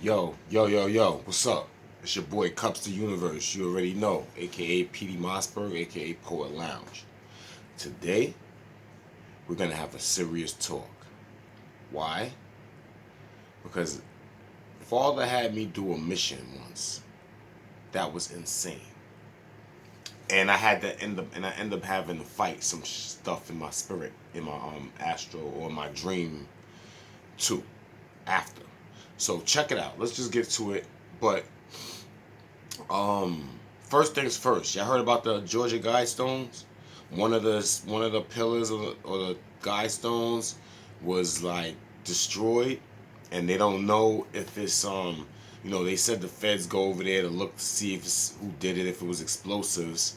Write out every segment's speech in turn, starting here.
Yo, what's up? It's your boy Kupz the Universe, you already know, aka PD Mossberg, aka Poet Lounge. Today, we're gonna have a serious talk. Why? Because Father had me do a mission once. That was insane. And I end up having to fight some stuff in my spirit, in my astral or my dream too, after. So check it out. Let's just get to it. But first things first. Y'all heard about the Georgia Guidestones? One of the pillars or the Guidestones was like destroyed, and they don't know if it's they said the feds go over there to look to see if it's who did it, if it was explosives.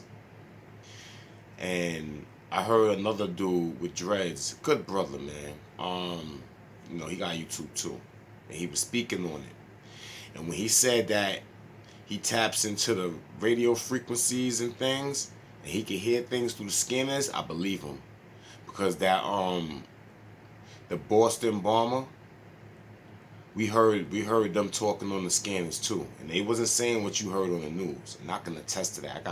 And I heard another dude with dreads, good brother, man. He got YouTube too, and he was speaking on it. And when he said that he taps into the radio frequencies and things, and he can hear things through the scanners, I believe him, because that the Boston bomber, we heard them talking on the scanners too, and they wasn't saying what you heard on the news. I'm not gonna attest to that.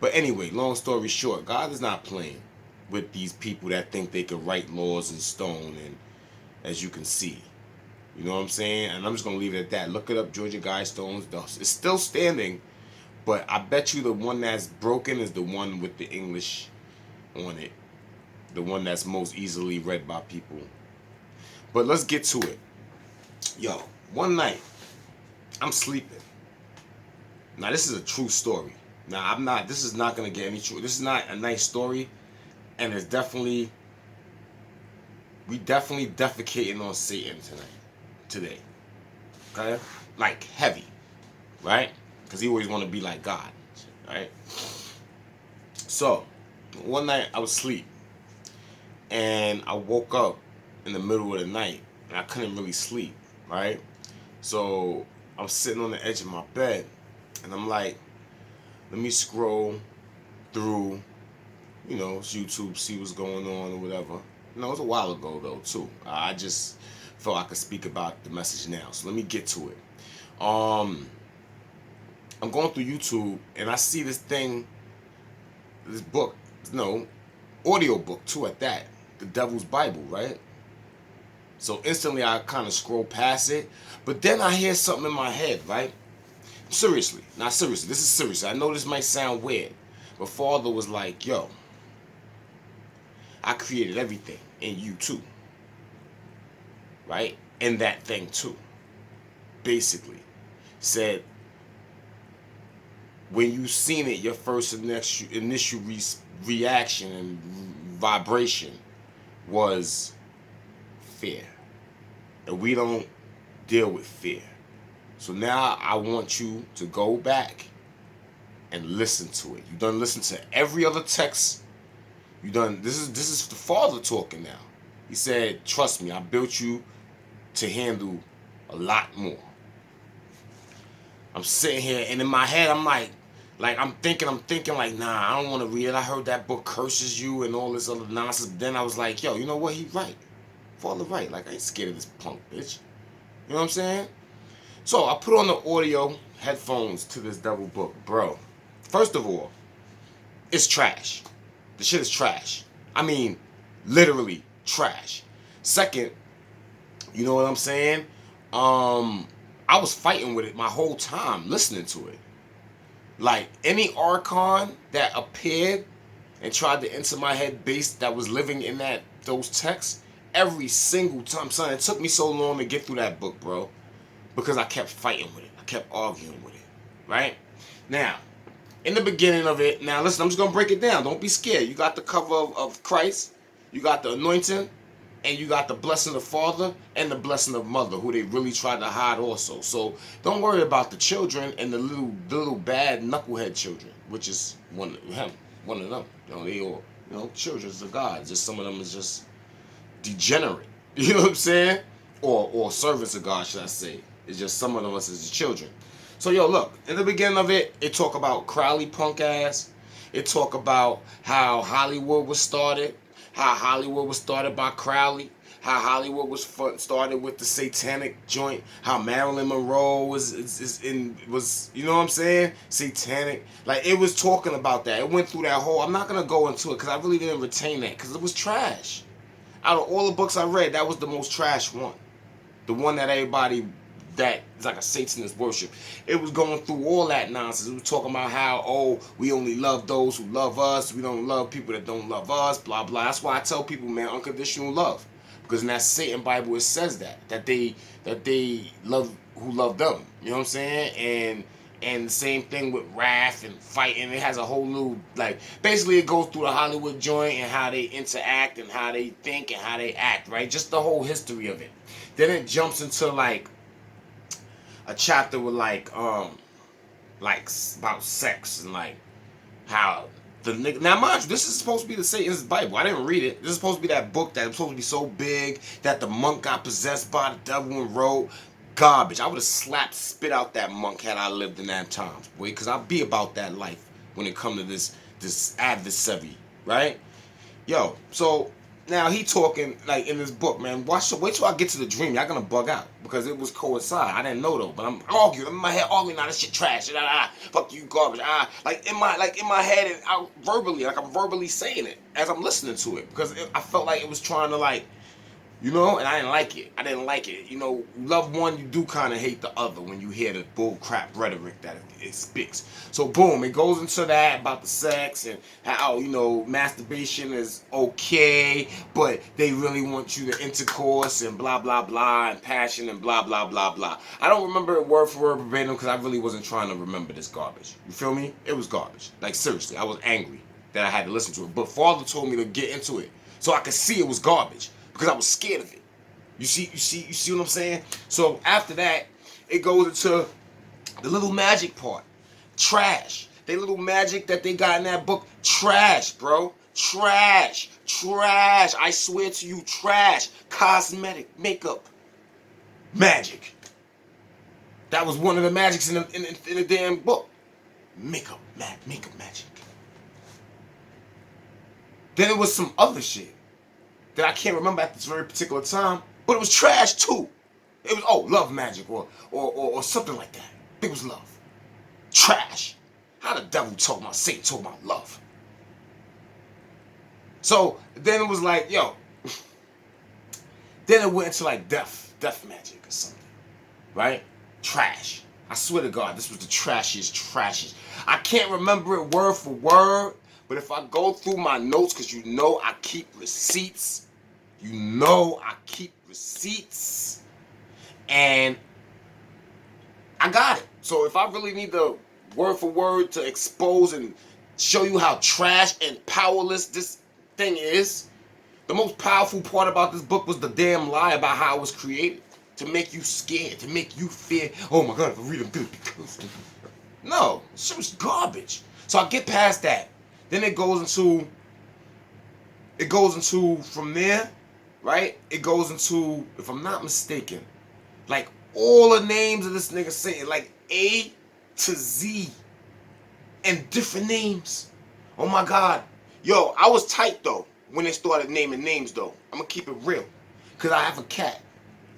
But anyway, long story short, God is not playing with these people that think they can write laws in stone, and as you can see. You know what I'm saying? And I'm just going to leave it at that. Look it up, Georgia Guidestones. It's still standing, but I bet you the one that's broken is the one with the English on it. The one that's most easily read by people. But let's get to it. Yo, one night, I'm sleeping. Now, this is a true story. Now, this is not going to get any true. This is not a nice story, and we definitely defecating on Satan today, okay? Like heavy, right? Because he always want to be like God, right? So, one night I was asleep, and I woke up in the middle of the night, and I couldn't really sleep, right? So, I'm sitting on the edge of my bed, and I'm like, let me scroll through, YouTube, see what's going on or whatever. It was a while ago though too. I just felt I could speak about the message now. So let me get to it. I'm going through YouTube and I see this book, audio book too at that. The Devil's Bible, right? So instantly I kind of scroll past it. But then I hear something in my head, right? Seriously. This is serious. I know this might sound weird. But Father was like, yo, I created everything in you too. Right? And that thing too. Basically. Said, when you seen it, your first initial reaction and vibration was fear. And we don't deal with fear. So now I want you to go back and listen to it. You done listen to every other text. This is the Father talking now. He said, trust me, I built you to handle a lot more. I'm sitting here and in my head I'm like I'm thinking like, nah, I don't want to read it. I heard that book curses you and all this other nonsense. But then I was like, yo, you know what? He right. Father right. Like, I ain't scared of this punk bitch. You know what I'm saying? So I put on the audio headphones to this devil book. Bro, first of all, it's trash. The shit is trash. I mean, literally trash. Second, you know what I'm saying? I was fighting with it my whole time listening to it. Like, any archon that appeared and tried to enter my head based that was living in those texts, every single time, son, it took me so long to get through that book, bro. Because I kept fighting with it. I kept arguing with it. Right? Now, in the beginning of it, now listen, I'm just going to break it down. Don't be scared. You got the cover of Christ. You got the anointing. And you got the blessing of Father and the blessing of Mother, who they really tried to hide also. So don't worry about the children and the little bad knucklehead children, which is one of them. They all, children of God. Just some of them is just degenerate. You know what I'm saying? Or servants of God, should I say. It's just some of us as children. So, yo, look, in the beginning of it, it talk about Crowley punk ass. It talk about how Hollywood was started by Crowley, how Hollywood was started with the satanic joint, how Marilyn Monroe was you know what I'm saying, satanic. Like, it was talking about that. It went through that whole. I'm not gonna go into it because I really didn't retain that because it was trash. Out of all the books I read, that was the most trash one. The one that everybody that is like a Satanist worship. It was going through all that nonsense. It was talking about how, oh, we only love those who love us. We don't love people that don't love us, blah, blah. That's why I tell people, man, unconditional love. Because in that Satan Bible, it says that they love who love them. You know what I'm saying? And the same thing with wrath and fighting. It has a whole new, like, basically it goes through the Hollywood joint and how they interact and how they think and how they act, right? Just the whole history of it. Then it jumps into, like, a chapter with, like about sex and, like, how the nigga. Now, mind you, this is supposed to be the Satan's Bible. I didn't read it. This is supposed to be that book that was supposed to be so big that the monk got possessed by the devil and wrote. Garbage. I would have slapped, spit out that monk had I lived in that times, boy, because I'll be about that life when it come to this adversary, right? Yo, so now he talking, like, in this book, man. Wait till I get to the dream. Y'all gonna bug out because it was coincide. I didn't know though, but I'm arguing. I'm in my head arguing. Now this shit trash. Fuck you, garbage. Like in my head and out verbally, like I'm verbally saying it as I'm listening to it because I felt like it was trying to, like, you know, and I didn't like it. I didn't like it. You know, love one, you do kind of hate the other when you hear the bull crap rhetoric that it speaks. So, boom, it goes into that about the sex and how, you know, masturbation is okay, but they really want you to intercourse and blah, blah, blah, and passion and blah, blah, blah, blah. I don't remember it word for word verbatim because I really wasn't trying to remember this garbage. You feel me? It was garbage. Like, seriously, I was angry that I had to listen to it. But Father told me to get into it so I could see it was garbage. Because I was scared of it. You see what I'm saying? So after that, it goes into the little magic part. Trash. They little magic that they got in that book. Trash, bro. Trash. Trash. I swear to you, trash. Cosmetic, makeup, magic. That was one of the magics in the damn book. Makeup magic. Then it was some other shit that I can't remember at this very particular time, but it was trash too. It was, love magic or something like that. It was love. Trash. How the devil told my Satan told about love. So then it was like, yo. Then it went into like death magic or something, right? Trash. I swear to God, this was the trashiest. I can't remember it word for word, but if I go through my notes, because you know I keep receipts. And I got it. So if I really need the word for word to expose and show you how trash and powerless this thing is, the most powerful part about this book was the damn lie about how it was created. To make you scared, to make you fear, oh my God, if I read them good. No, shit was garbage. So I get past that. Then it goes into from there, right? It goes into, if I'm not mistaken, like all the names of this nigga saying, like A to Z, and different names. Oh my God. Yo, I was tight though when they started naming names though. I'm gonna keep it real. Cause I have a cat.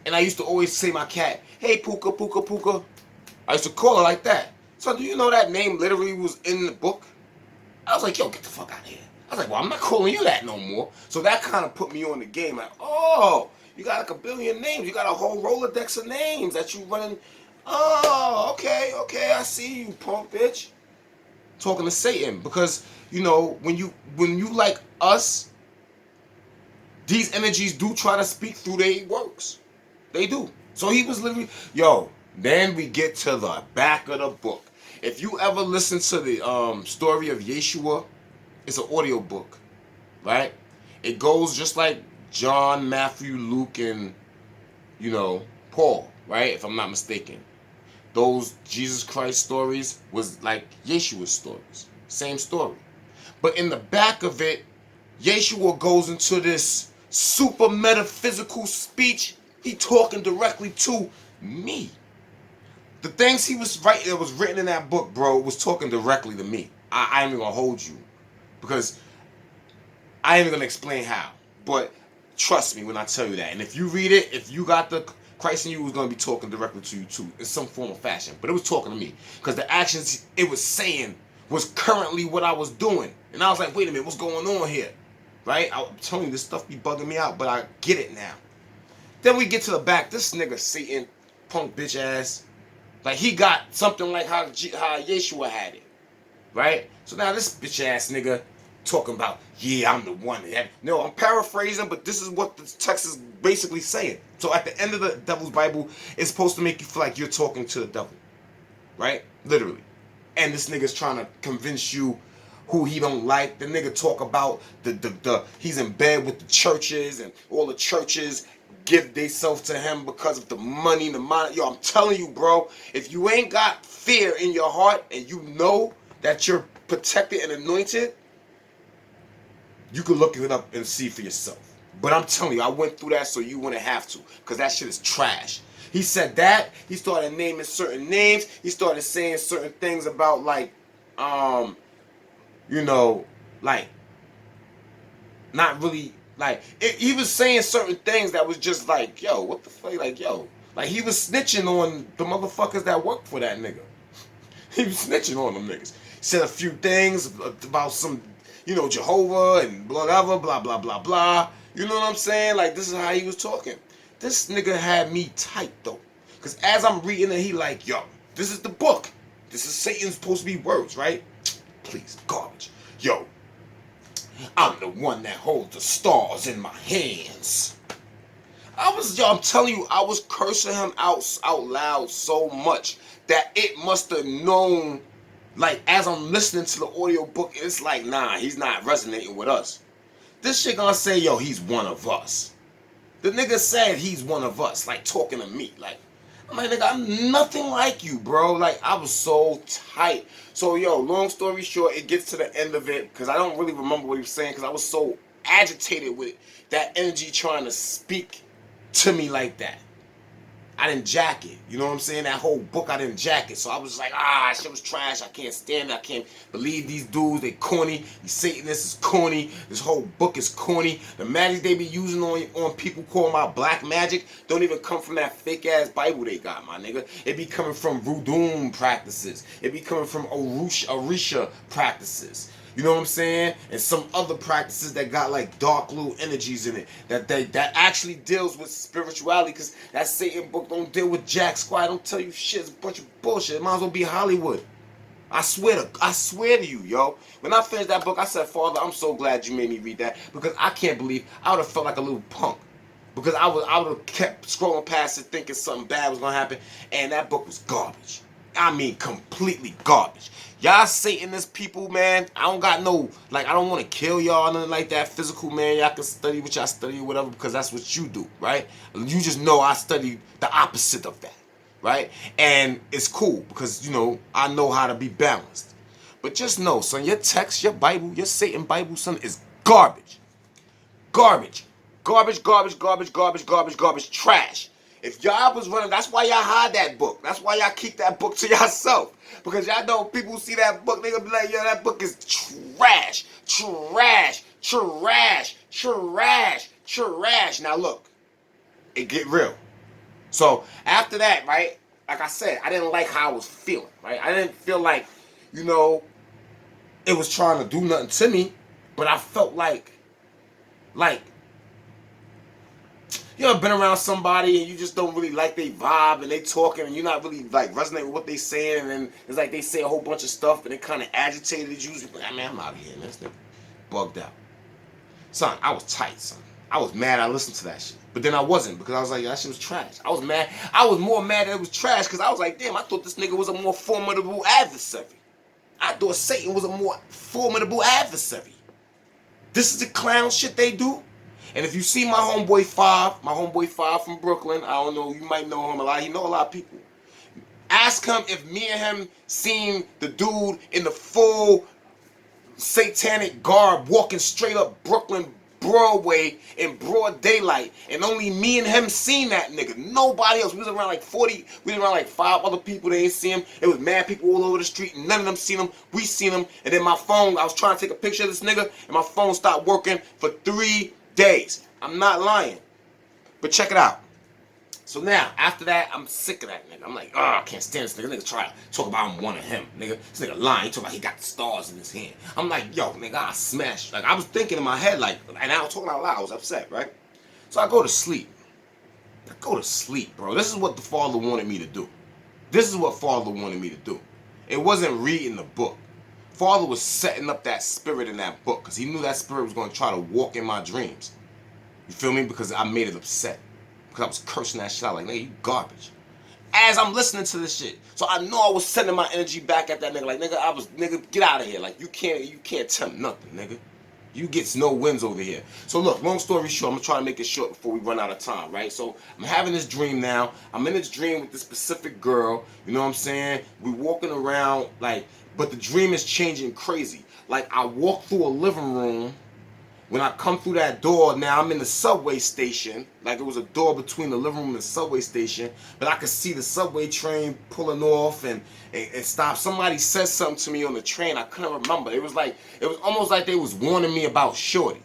And I used to always say my cat, hey Puka, Puka, Puka. I used to call her like that. So do you know that name literally was in the book? I was like, yo, get the fuck out of here. I was like, well, I'm not calling you that no more. So that kind of put me on the game. Like, oh, you got like a billion names. You got a whole Rolodex of names that you running. Oh, okay, I see you, punk bitch. Talking to Satan. Because, you know, when you like us, these energies do try to speak through their works. They do. So he was literally, yo, then we get to the back of the book. If you ever listen to the story of Yeshua, it's an audio book, right? It goes just like John, Matthew, Luke, and, you know, Paul, right? If I'm not mistaken. Those Jesus Christ stories was like Yeshua's stories. Same story. But in the back of it, Yeshua goes into this super metaphysical speech. He talking directly to me. The things he was writing, that was written in that book, bro, was talking directly to me. I ain't even gonna hold you. Because I ain't even gonna explain how. But Trust me when I tell you that. And if you read it, if you got the Christ in you, was going to be talking directly to you too, in some form or fashion. But it was talking to me. Because the actions it was saying was currently what I was doing. And I was like, wait a minute, what's going on here? Right? I'm telling you, this stuff be bugging me out, but I get it now. Then we get to the back. This nigga Satan, punk bitch ass, like he got something like how Yeshua had it. Right? So now this bitch ass nigga talking about, yeah, I'm the one. No, I'm paraphrasing, but this is what the text is basically saying. So at the end of the devil's Bible, it's supposed to make you feel like you're talking to the devil. Right? Literally. And this nigga's trying to convince you who he don't like. The nigga talk about the he's in bed with the churches, and all the churches give themselves to him because of the money, the money. Yo, I'm telling you, bro, if you ain't got fear in your heart and you know that you're protected and anointed, you can look it up and see for yourself. But I'm telling you, I went through that so you wouldn't have to, because that shit is trash. He said that. He started naming certain names. He started saying certain things about like, you know, like, not really, like, he was saying certain things that was just like, yo, what the fuck, like, yo. Like, he was snitching on the motherfuckers that worked for that nigga. He was snitching on them niggas. He said a few things about some, you know, Jehovah and whatever, blah, blah, blah, blah. You know what I'm saying? Like, this is how he was talking. This nigga had me tight, though. Because as I'm reading it, he like, yo, this is the book. This is Satan's supposed to be words, right? Please, garbage. Yo, I'm the one that holds the stars in my hands. I'm telling you, I was cursing him out loud so much that it must have known, like, as I'm listening to the audio book, it's like, nah, he's not resonating with us. This shit gonna say, yo, he's one of us. The nigga said he's one of us, like, talking to me. Like, I'm like, nigga, I'm nothing like you, bro. Like, I was so tight. So, yo, long story short, it gets to the end of it, because I don't really remember what he was saying, because I was so agitated with that energy trying to speak to me like that. I didn't jack it. You know what I'm saying? That whole book, I didn't jack it. So I was like, that shit was trash. I can't stand it. I can't believe these dudes. They corny. These Satanists is corny. This whole book is corny. The magic they be using on people calling out black magic don't even come from that fake-ass Bible they got, my nigga. It be coming from voodoo practices. It be coming from Orisha practices. You know what I'm saying? And some other practices that got like dark little energies in it that actually deals with spirituality, because that Satan book don't deal with jack squat. Don't tell you shit. It's a bunch of bullshit. It might as well be Hollywood. I swear to you, yo. When I finished that book, I said, Father, I'm so glad you made me read that, because I can't believe I would have felt like a little punk. Because I would have kept scrolling past it thinking something bad was gonna happen, and that book was garbage. I mean, completely garbage. Y'all Satanist people, man, I don't got no, like, I don't want to kill y'all, nothing like that, physical, man. Y'all can study what y'all study or whatever, because that's what you do, right? You just know I study the opposite of that, right? And it's cool, because, you know, I know how to be balanced. But just know, son, your text, your Bible, your Satan Bible, son, is garbage. Garbage. Garbage, garbage, garbage, garbage, garbage, garbage, trash. If y'all was running, that's why y'all hide that book. That's why y'all keep that book to yourself. Because y'all know people see that book, they gonna be like, yo, that book is trash. Trash. Trash. Trash. Trash. Now look, it get real. So after that, right, like I said, I didn't like how I was feeling, right? I didn't feel like, you know, it was trying to do nothing to me, but I felt like, you ever been around somebody and you just don't really like they vibe and they talking and you're not really like resonating with what they saying, and then it's like they say a whole bunch of stuff and it kind of agitated you. Like, man, I'm out of here, man. This nigga bugged out. Son, I was tight, son. I was mad I listened to that shit. But then I wasn't, because I was like, that shit was trash. I was mad. I was more mad that it was trash because I was like, damn, I thought this nigga was a more formidable adversary. I thought Satan was a more formidable adversary. This is the clown shit they do. And if you see my homeboy Five from Brooklyn, I don't know, you might know him a lot. He know a lot of people. Ask him if me and him seen the dude in the full satanic garb walking straight up Brooklyn Broadway in broad daylight, and only me and him seen that nigga. Nobody else. We was around like 40, we was around like 5 other people. They ain't see him. It was mad people all over the street, and none of them seen him. We seen him. And then my phone, I was trying to take a picture of this nigga, and my phone stopped working for 3 days. I'm not lying. But check it out. So now, after that, I'm sick of that nigga. I'm like, oh, I can't stand this nigga. Nigga try to talk about I'm one of him, nigga. This nigga lying. He talk about he got the stars in his hand. I'm like, yo, nigga, I smashed. Like, I was thinking in my head, like, and I was talking out loud. I was upset, right? So I go to sleep. I go to sleep, bro. This is what the father wanted me to do. This is what father wanted me to do. It wasn't reading the book. Father was setting up that spirit in that book because he knew that spirit was going to try to walk in my dreams. You feel me? Because I made it upset. Because I was cursing that shit out like, nigga, you garbage. As I'm listening to this shit. So I know I was sending my energy back at that nigga. Like, nigga, get out of here. Like, you can't tempt nothing, nigga. You get no wins over here. So look, long story short, I'm gonna try to make it short before we run out of time, right? So I'm having this dream now. I'm in this dream with this specific girl. You know what I'm saying? We walking around like, but the dream is changing crazy. Like I walk through a living room. When I come through that door, now I'm in the subway station. Like it was a door between the living room and the subway station. But I could see the subway train pulling off and stop. Somebody said something to me on the train. I couldn't remember. It was almost like they was warning me about Shorty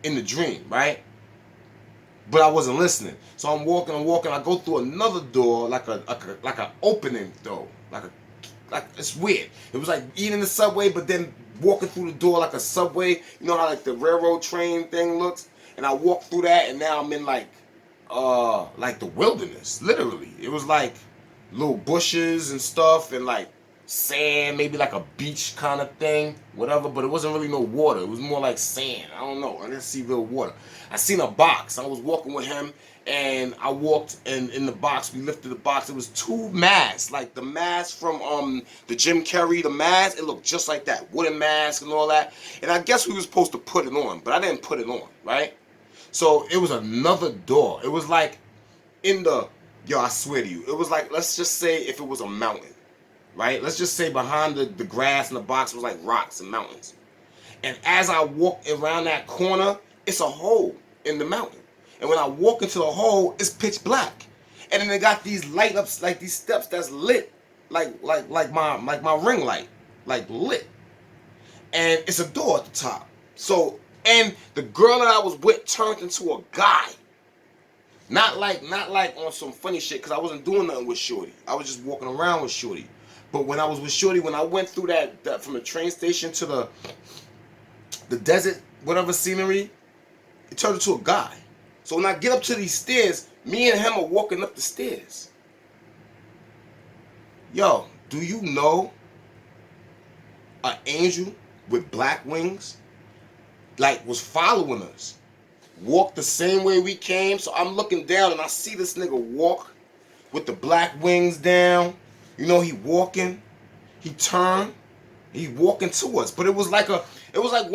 in the dream, right? But I wasn't listening. So I'm walking. I go through another door, like an opening door, like it's weird. It was like eating the subway, but then walking through the door like a subway. You know how like the railroad train thing looks? And I walk through that, and now I'm in like the wilderness. Literally, it was like little bushes and stuff, and like sand, maybe like a beach kind of thing, whatever. But it wasn't really no water. It was more like sand. I don't know. I didn't see real water. I seen a box. I was walking with him. And I walked, and in the box, we lifted the box. It was two masks, like the mask from the Jim Carrey, the mask. It looked just like that, wooden mask and all that. And I guess we were supposed to put it on, but I didn't put it on, right? So it was another door. It was like I swear to you, it was like, let's just say if it was a mountain, right? Let's just say behind the grass in the box was like rocks and mountains. And as I walked around that corner, it's a hole in the mountain. And when I walk into the hole, it's pitch black. And then they got these light ups, like these steps that's lit, like my ring light, like lit. And it's a door at the top. So, and the girl that I was with turned into a guy. Not like on some funny shit, because I wasn't doing nothing with Shorty. I was just walking around with Shorty. But when I was with Shorty, when I went through that from the train station to the desert, whatever scenery, it turned into a guy. So when I get up to these stairs, me and him are walking up the stairs. Yo, do you know an angel with black wings, like, was following us? Walked the same way we came. So I'm looking down and I see this nigga walk with the black wings down. You know, he walking. He turned. He walking to us. But it was like one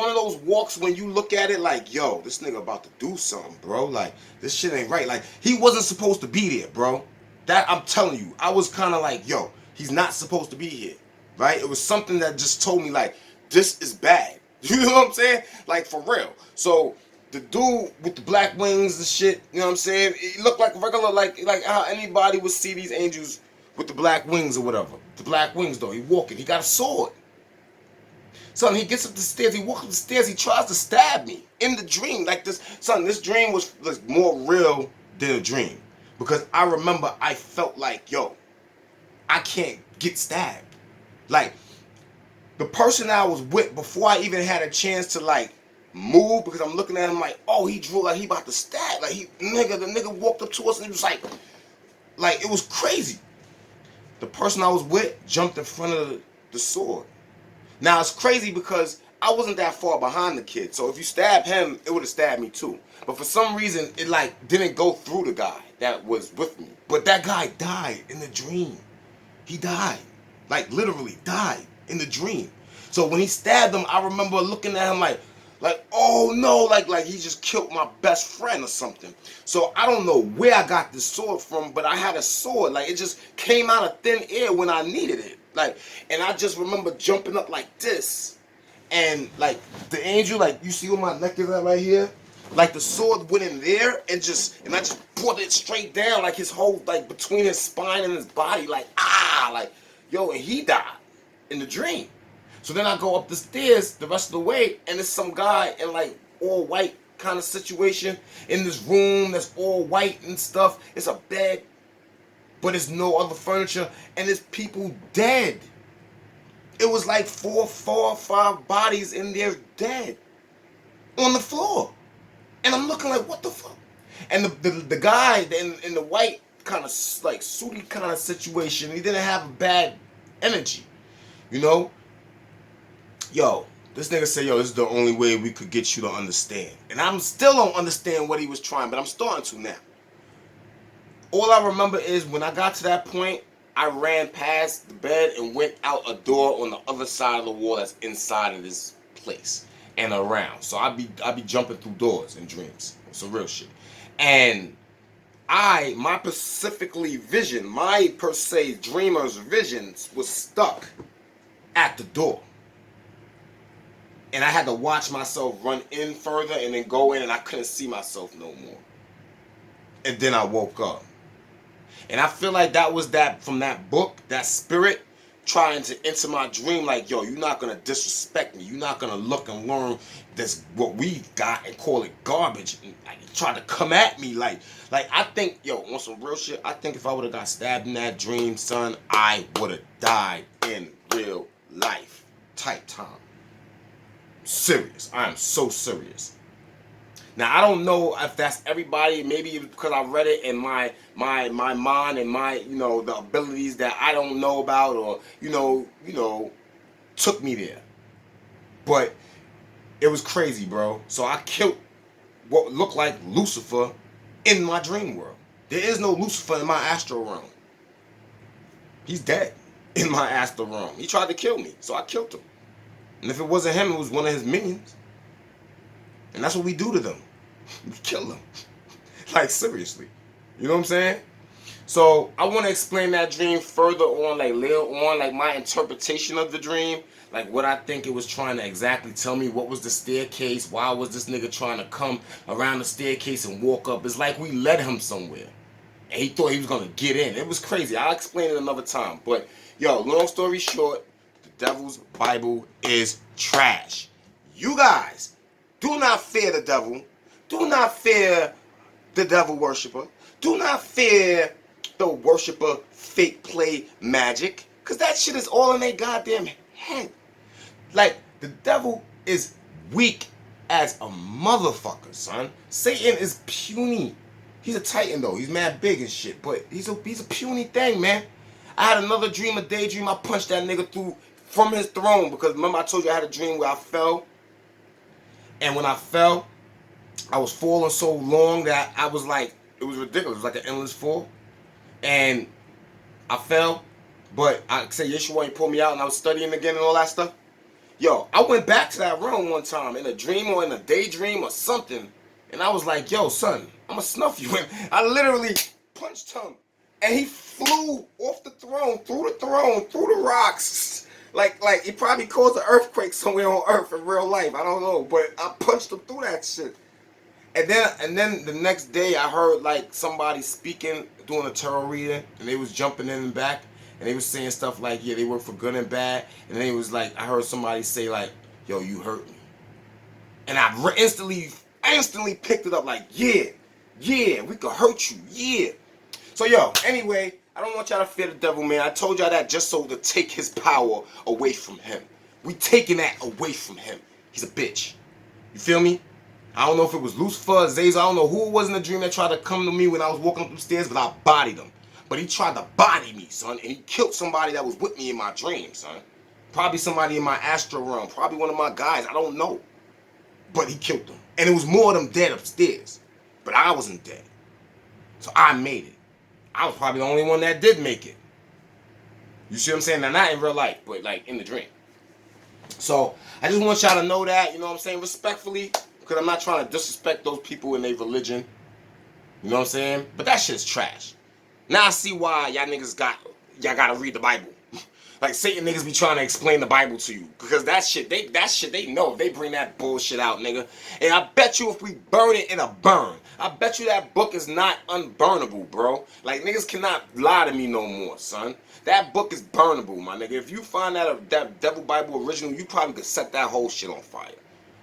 of those walks when you look at it like, yo, this nigga about to do something, bro. Like, this shit ain't right. Like, he wasn't supposed to be there, bro. That, I'm telling you, I was kind of like, yo, he's not supposed to be here, right? It was something that just told me, like, this is bad. You know what I'm saying? Like, for real. So, the dude with the black wings and shit, you know what I'm saying? He looked like regular, like how anybody would see these angels with the black wings or whatever. The black wings, though. He walking. He got a sword. Son, he gets up the stairs, he walks up the stairs, he tries to stab me in the dream. Like this, son, this dream was more real than a dream. Because I remember I felt like, yo, I can't get stabbed. Like, the person I was with before I even had a chance to like move, because I'm looking at him like, oh, he drew like he about to stab. Like the nigga walked up to us and he was like it was crazy. The person I was with jumped in front of the sword. Now, it's crazy because I wasn't that far behind the kid. So if you stab him, it would have stabbed me too. But for some reason, it like didn't go through the guy that was with me. But that guy died in the dream. He died. Like literally died in the dream. So when he stabbed him, I remember looking at him like, oh no, like he just killed my best friend or something. So I don't know where I got this sword from, but I had a sword. Like it just came out of thin air when I needed it. Like, and I just remember jumping up like this. And like the angel, like you see where my neck is at right here? Like the sword went in there and I just brought it straight down, like his whole, like between his spine and his body, like like yo, and he died in the dream. So then I go up the stairs the rest of the way, and it's some guy in like all white kind of situation in this room that's all white and stuff. It's a bed, but it's no other furniture, and there's people dead. It was like four or five bodies in there dead on the floor. And I'm looking like, what the fuck? And the guy in the white kind of like suited kind of situation, he didn't have a bad energy, you know? Yo, this nigga said, yo, this is the only way we could get you to understand. And I'm still don't understand what he was trying, but I'm starting to now. All I remember is when I got to that point, I ran past the bed and went out a door on the other side of the wall that's inside of this place and around. So I be jumping through doors in dreams. Some real shit. And my specifically vision, my per se dreamer's vision was stuck at the door. And I had to watch myself run in further and then go in, and I couldn't see myself no more. And then I woke up. And I feel like that was that from that book, that spirit trying to enter my dream, like, yo, you're not going to disrespect me. You're not going to look and learn this, what we got, and call it garbage. And try to come at me like I think, yo, on some real shit, I think if I would have got stabbed in that dream, son, I would have died in real life type time. Serious. I am so serious. Now, I don't know if that's everybody. Maybe because I read it in my mind and my, you know, the abilities that I don't know about, or, you know, took me there. But it was crazy, bro. So I killed what looked like Lucifer in my dream world. There is no Lucifer in my astral realm. He's dead in my astral realm. He tried to kill me, so I killed him. And if it wasn't him, it was one of his minions. And that's what we do to them. We kill them. Like, seriously. You know what I'm saying? So, I want to explain that dream further on, like, later on, like, my interpretation of the dream. Like, what I think it was trying to exactly tell me. What was the staircase? Why was this nigga trying to come around the staircase and walk up? It's like we led him somewhere. And he thought he was going to get in. It was crazy. I'll explain it another time. But, yo, long story short, the devil's Bible is trash. You guys, do not fear the devil. Do not fear the devil worshiper. Do not fear the worshiper fake play magic. Because that shit is all in their goddamn head. Like, the devil is weak as a motherfucker, son. Satan is puny. He's a titan, though. He's mad big and shit. But he's a puny thing, man. I had another dream, a daydream. I punched that nigga through from his throne. Because remember I told you I had a dream where I fell. And when I fell, I was falling so long that I was like, it was ridiculous. It was like an endless fall. And I fell. But I said, Yeshua, he pulled me out and I was studying again and all that stuff. Yo, I went back to that room one time in a dream or in a daydream or something. And I was like, yo, son, I'm going to snuff you. And I literally punched him. And he flew off the throne, through the rocks. Like he probably caused an earthquake somewhere on Earth in real life. I don't know. But I punched him through that shit. And then the next day I heard like somebody speaking, doing a tarot reading. And they was jumping in and back. And they was saying stuff like, yeah, they work for good and bad. And then it was like, I heard somebody say like, yo, you hurt me. And I instantly picked it up like, yeah, we could hurt you, yeah. So, yo, anyway, I don't want y'all to fear the devil, man. I told y'all that just so to take his power away from him. We taking that away from him. He's a bitch. You feel me? I don't know if it was Lucifer, Zaza, I don't know who it was in the dream that tried to come to me when I was walking up the stairs, but I bodied him. But he tried to body me, son, and he killed somebody that was with me in my dream, son. Probably somebody in my astral realm, probably one of my guys, I don't know. But he killed them. And it was more of them dead upstairs. But I wasn't dead. So I made it. I was probably the only one that did make it. You see what I'm saying? Now, not in real life, but like in the dream. So I just want y'all to know that, you know what I'm saying, respectfully, because I'm not trying to disrespect those people in their religion. You know what I'm saying? But that shit's trash. Now I see why y'all niggas gotta read the Bible. Like Satan niggas be trying to explain the Bible to you. Because that shit they know. They bring that bullshit out, nigga. And I bet you if we burn it, it'll burn. I bet you that book is not unburnable, bro. Like niggas cannot lie to me no more, son. That book is burnable, my nigga. If you find that Devil Bible original, you probably could set that whole shit on fire.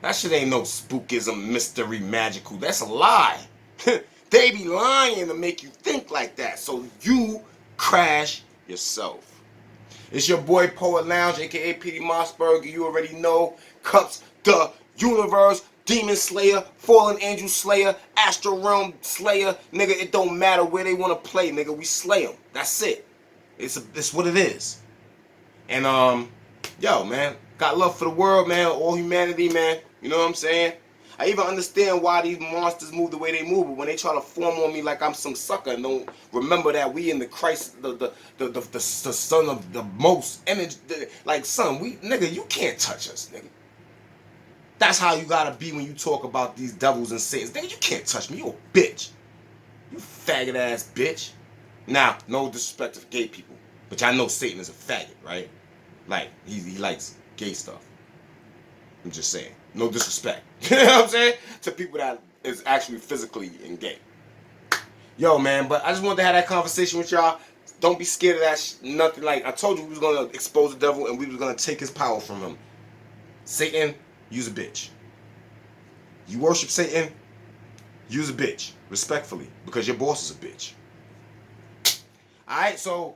That shit ain't no spookism, mystery, magical. That's a lie. They be lying to make you think like that. So you crash yourself. It's your boy Poet Lounge, aka P.D. Mossberg. You already know. Kupz the Universe, Demon Slayer, Fallen Angel Slayer, Astral Realm Slayer. Nigga, it don't matter where they want to play, nigga. We slay them. That's it. It's what it is. And yo, man, got love for the world, man, all humanity, man. You know what I'm saying? I even understand why these monsters move the way they move, but when they try to form on me like I'm some sucker and don't remember that we in the Christ, the son of the most energy, like son, nigga, you can't touch us, nigga. That's how you gotta be when you talk about these devils and satans. Nigga, you can't touch me, you a bitch. You faggot ass bitch. Now, no disrespect to gay people, but y'all know Satan is a faggot, right? Like, he likes gay stuff. I'm just saying. No disrespect. You know what I'm saying? To people that is actually physically and gay. Yo, man, but I just wanted to have that conversation with y'all. Don't be scared of that nothing. Like, I told you we was going to expose the devil and we was going to take his power from him. Satan, use a bitch. You worship Satan, use a bitch. Respectfully. Because your boss is a bitch. Alright, so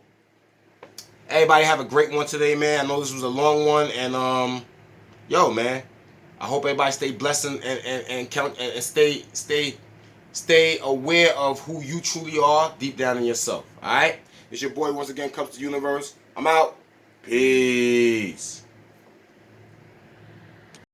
everybody have a great one today, man. I know this was a long one, and yo, man, I hope everybody stay blessed and count and stay aware of who you truly are deep down in yourself. All right, it's your boy once again, Kupz the Universe. I'm out. Peace.